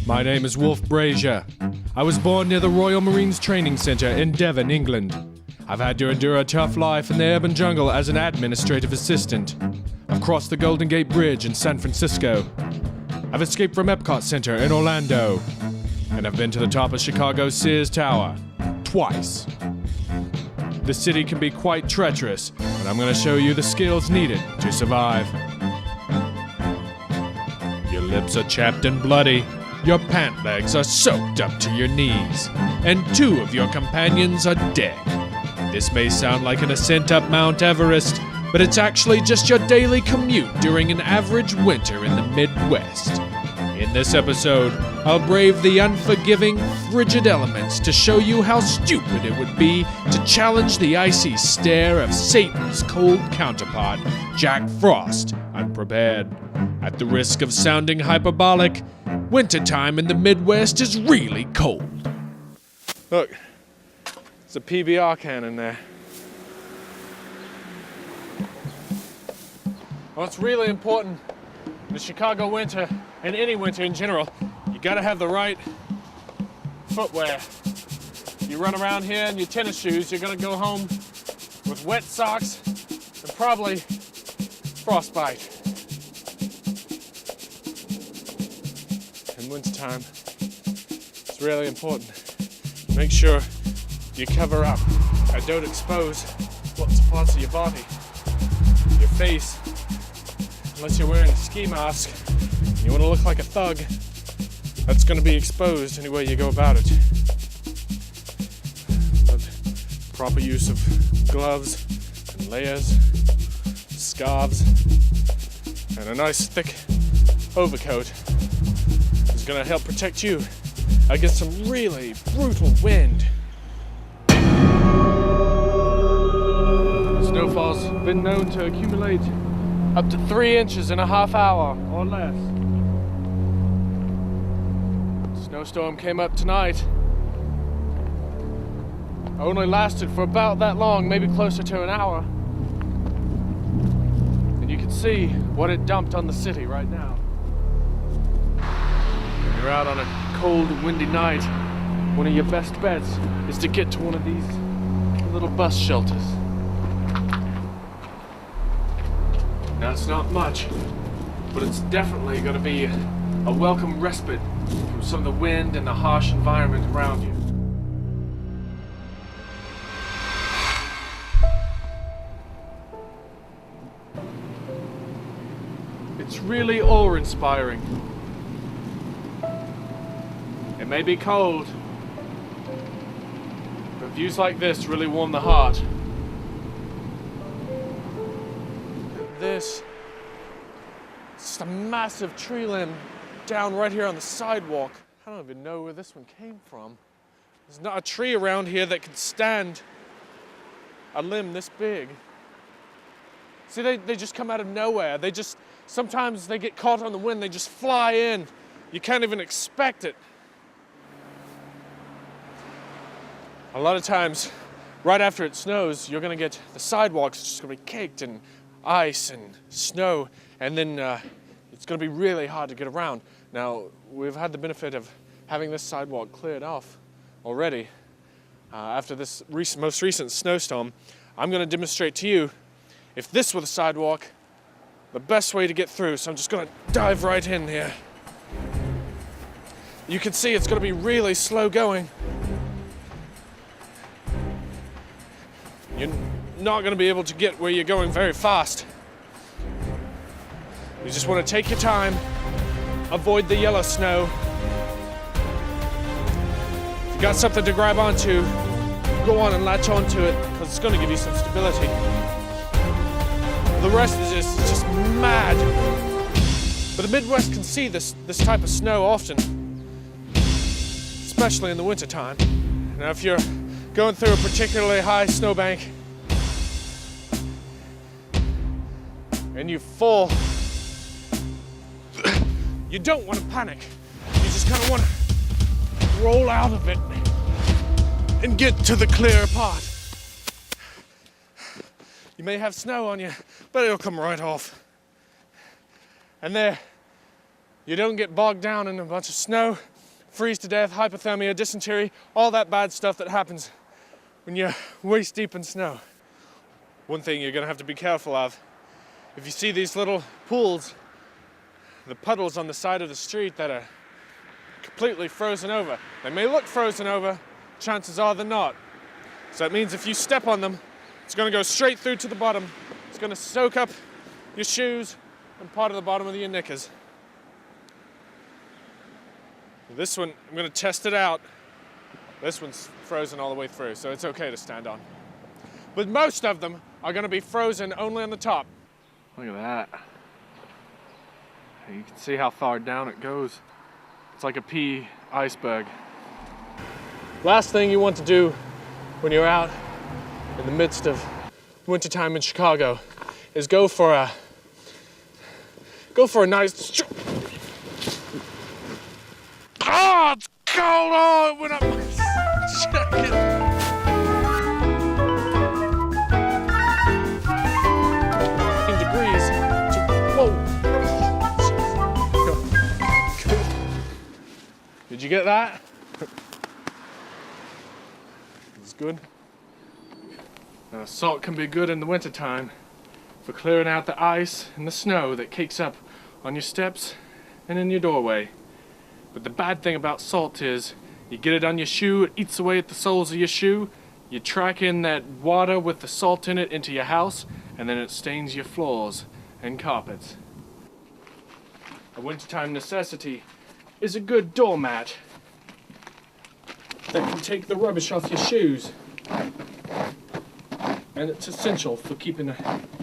My name is Wolf Brazier. I was born near the Royal Marines Training Center in Devon, England. I've had to endure a tough life in the urban jungle as an administrative assistant. I've crossed the Golden Gate Bridge in San Francisco. I've escaped from Epcot Center in Orlando. And I've been to the top of Chicago's Sears Tower twice. The city can be quite treacherous, but I'm going to show you the skills needed to survive. Your lips are chapped and bloody. Your pant legs are soaked up to your knees, and 2 of your companions are dead. This may sound like an ascent up Mount Everest, but it's actually just your daily commute during an average winter in the Midwest. In this episode, I'll brave the unforgiving, frigid elements to show you how stupid it would be to challenge the icy stare of Satan's cold counterpart, Jack Frost, unprepared. At the risk of sounding hyperbolic, wintertime in the Midwest is really cold. Look, there's a PBR can in there. Well, it's really important in the Chicago winter, and any winter in general, you gotta have the right footwear. You run around here in your tennis shoes, you're gonna go home with wet socks and probably frostbite. In wintertime, it's really important. Make sure you cover up and don't expose lots of parts of your body. Your face, unless you're wearing a ski mask, and you want to look like a thug, that's going to be exposed any way you go about it. But proper use of gloves and layers, scarves, and a nice thick overcoat is going to help protect you against some really brutal wind. Snowfall's been known to accumulate up to 3 inches in a half hour or less. Snowstorm came up tonight. Only lasted for about that long, maybe closer to an hour. And you can see what it dumped on the city right now. When you're out on a cold and windy night, one of your best bets is to get to one of these little bus shelters. Now, it's not much, but it's definitely going to be a welcome respite from some of the wind and the harsh environment around you. It's really awe-inspiring. It may be cold, but views like this really warm the heart. This is just a massive tree limb down right here on the sidewalk. I don't even know where this one came from. There's not a tree around here that could stand a limb this big. See, they just come out of nowhere. Sometimes they get caught on the wind, they just fly in. You can't even expect it. A lot of times, right after it snows, you're gonna get the sidewalks just gonna be caked in ice and snow, and then it's going to be really hard to get around. Now, we've had the benefit of having this sidewalk cleared off already. After this most recent snowstorm, I'm going to demonstrate to you, if this were the sidewalk, the best way to get through. So I'm just going to dive right in here. You can see it's going to be really slow going. You're not going to be able to get where you're going very fast. You just want to take your time, avoid the yellow snow. If you got something to grab onto, go on and latch onto it, because it's going to give you some stability. The rest is just mad. But the Midwest can see this type of snow often, especially in the wintertime. Now, if you're going through a particularly high snowbank and you fall, you don't want to panic. You just kind of want to roll out of it and get to the clear part. You may have snow on you, but it'll come right off. And there, you don't get bogged down in a bunch of snow. freeze to death, hypothermia, dysentery, all that bad stuff that happens when you're waist deep in snow. One thing you're gonna have to be careful of, if you see these little pools, the puddles on the side of the street that are completely frozen over. They may look frozen over, chances are they're not. So that means if you step on them, it's gonna go straight through to the bottom. It's gonna soak up your shoes and part of the bottom of your knickers. This one, I'm gonna test it out. This one's frozen all the way through, so it's okay to stand on. But most of them are gonna be frozen only on the top. Look at that. You can see how far down it goes. It's like a pea iceberg. Last thing you want to do when you're out in the midst of wintertime in Chicago is go for a nice. Oh, it's cold! Oh, it went up my jacket. Degrees. Whoa. Did you get that? It's good. Salt can be good in the wintertime for clearing out the ice and the snow that cakes up on your steps and in your doorway. But the bad thing about salt is you get it on your shoe, it eats away at the soles of your shoe, you track in that water with the salt in it into your house, and then it stains your floors and carpets. A wintertime necessity is a good doormat that can take the rubbish off your shoes. And it's essential for keeping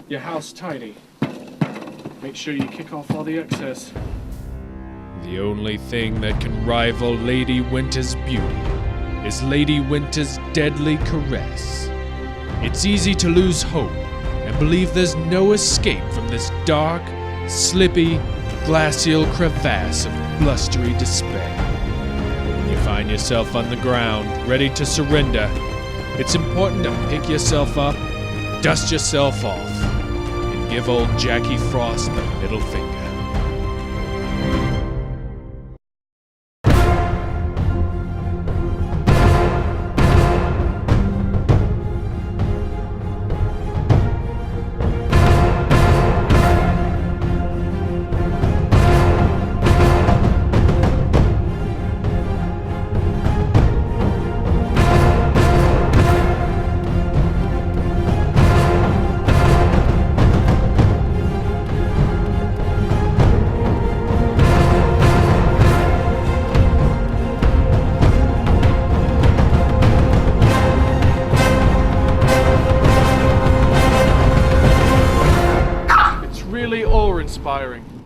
your house tidy. Make sure you kick off all the excess. The only thing that can rival Lady Winter's beauty is Lady Winter's deadly caress. It's easy to lose hope and believe there's no escape from this dark, slippy, glacial crevasse of blustery despair. When you find yourself on the ground, ready to surrender, it's important to pick yourself up, dust yourself off, and give old Jackie Frost the middle finger. Really awe-inspiring.